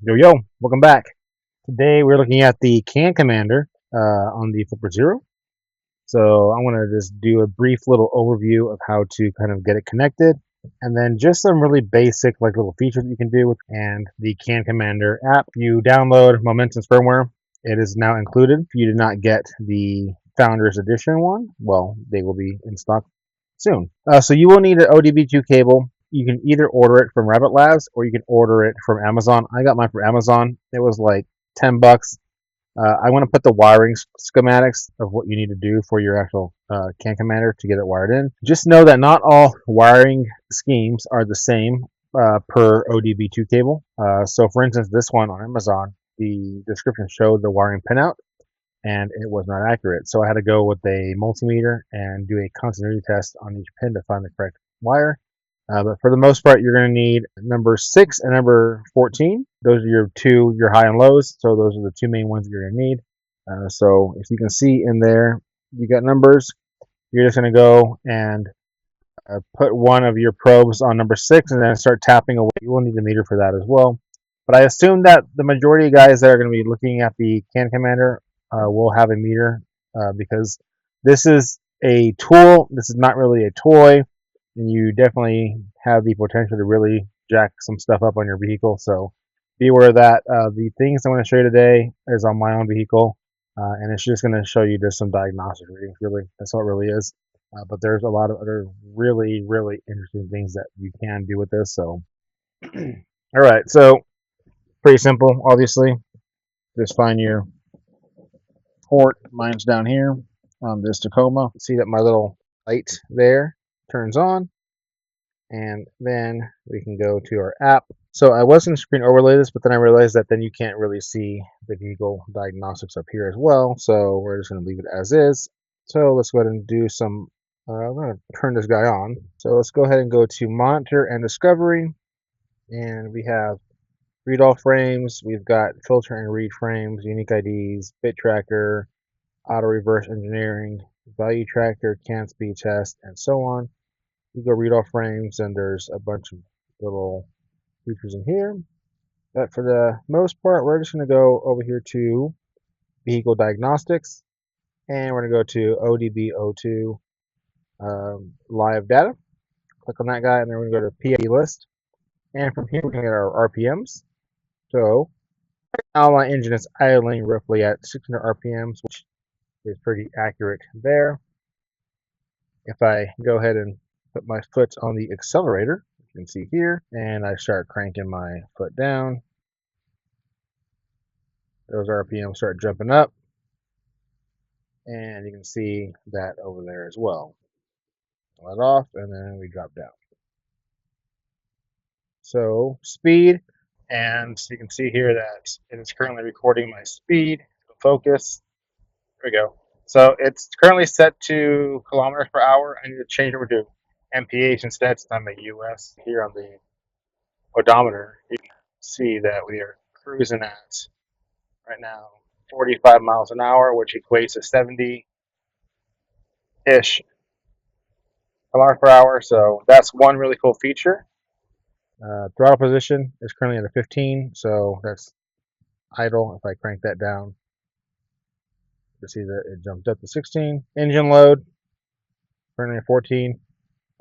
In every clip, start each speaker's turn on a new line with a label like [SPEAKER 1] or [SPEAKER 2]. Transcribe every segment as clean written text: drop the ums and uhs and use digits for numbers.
[SPEAKER 1] Yo, yo, welcome back. Today we're looking at the CAN commander on the Flipper Zero. So I'm going to just do a brief little overview of how to kind of get it connected, and then just some really basic like little features that you can do with and the CAN commander app. You download Momentum's firmware. It is now included. If you did not get the Founders Edition one, well, they will be in stock soon. So you will need an ODB2 cable. You can either order it from Rabbit Labs or you can order it from Amazon. I got mine from Amazon. It was like $10. I want to put the wiring schematics of what you need to do for your actual CAN commander to get it wired in. Just know that not all wiring schemes are the same per ODB2 cable. So, for instance, this one on Amazon, the description showed the wiring pinout and it was not accurate. So I had to go with a multimeter and do a continuity test on each pin to find the correct wire. But for the most part, you're going to need number 6 and number 14. Those are your high and lows. So those are the two main ones you're going to need. So if you can see in there, you got numbers. You're just going to go and put one of your probes on number 6 and then start tapping away. You will need a meter for that as well. But I assume that the majority of guys that are going to be looking at the CAN commander will have a meter because this is a tool. This is not really a toy, and you definitely have the potential to really jack some stuff up on your vehicle. So be aware of that. The things I'm going to show you today is on my own vehicle, and it's just going to show you just some diagnostic readings. Really, that's all it really is. But there's a lot of other really, really interesting things that you can do with this. So, all right. So pretty simple, obviously. Just find your port. Mine's down here on this Tacoma. See that my little light there turns on. And then we can go to our app. So I was going to screen overlay this, but then I realized that then you can't really see the vehicle diagnostics up here as well. So we're just going to leave it as is. So let's go ahead and do some, I'm going to turn this guy on. So let's go ahead and go to monitor and discovery. And we have read all frames. We've got filter and read frames, unique IDs, bit tracker, auto reverse engineering, value tracker, CAN speed test, and so on. We go read all frames, and there's a bunch of little features in here. But for the most part, we're just going to go over here to vehicle diagnostics, and we're going to go to ODB02 live data. Click on that guy, and then we're going to go to PID list. And from here, we can get our RPMs. So now my engine is idling roughly at 600 RPMs, which is pretty accurate there. If I go ahead and put my foot on the accelerator, you can see here, and I start cranking my foot down, those RPMs start jumping up, and you can see that over there as well. Let off, and then we drop down. So speed, and you can see here that it is currently recording my speed. Focus. There we go. So it's currently set to kilometers per hour. I need to change it over to MPH instead, since I'm a US. Here on the odometer, you can see that we are cruising at right now 45 miles an hour, which equates to 70-ish kilometers per hour. So that's one really cool feature. Throttle position is currently at a 15, so that's idle. If I crank that down, you see that it jumped up to 16. Engine load currently at 14.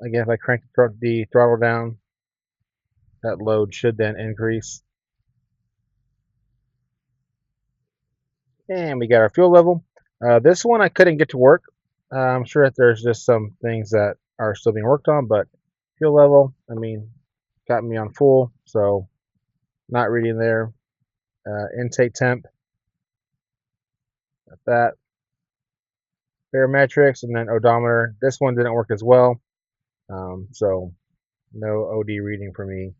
[SPEAKER 1] Again, if I crank the throttle down, that load should then increase. And we got our fuel level. This one I couldn't get to work. I'm sure that there's just some things that are still being worked on, but fuel level, I mean, got me on full, so not reading there. Intake temp, got that. Barometrics, and then odometer. This one didn't work as well, so no OD reading for me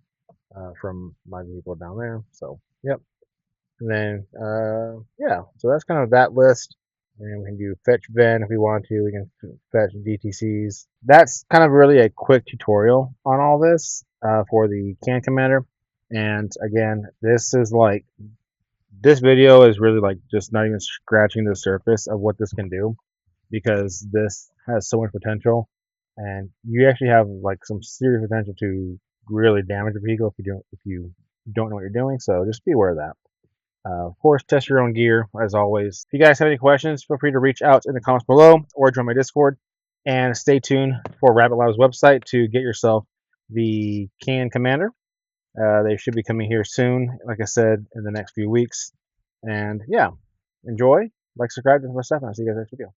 [SPEAKER 1] from my vehicle down there. So, yep. And then, yeah, so that's kind of that list. And we can do fetch VEN if we want to. We can fetch DTCs. That's kind of really a quick tutorial on all this for the CAN commander. And again, this video is really like just not even scratching the surface of what this can do, because this has so much potential, and you actually have like some serious potential to really damage a vehicle if you you don't know what you're doing. So just be aware of that. Of course, test your own gear as always. If you guys have any questions, feel free to reach out in the comments below or join my Discord. And stay tuned for Rabbit Lab's website to get yourself the Can Commander. They should be coming here soon, like I said, in the next few weeks. And yeah, enjoy, like, subscribe to my stuff, and I'll see you guys next video.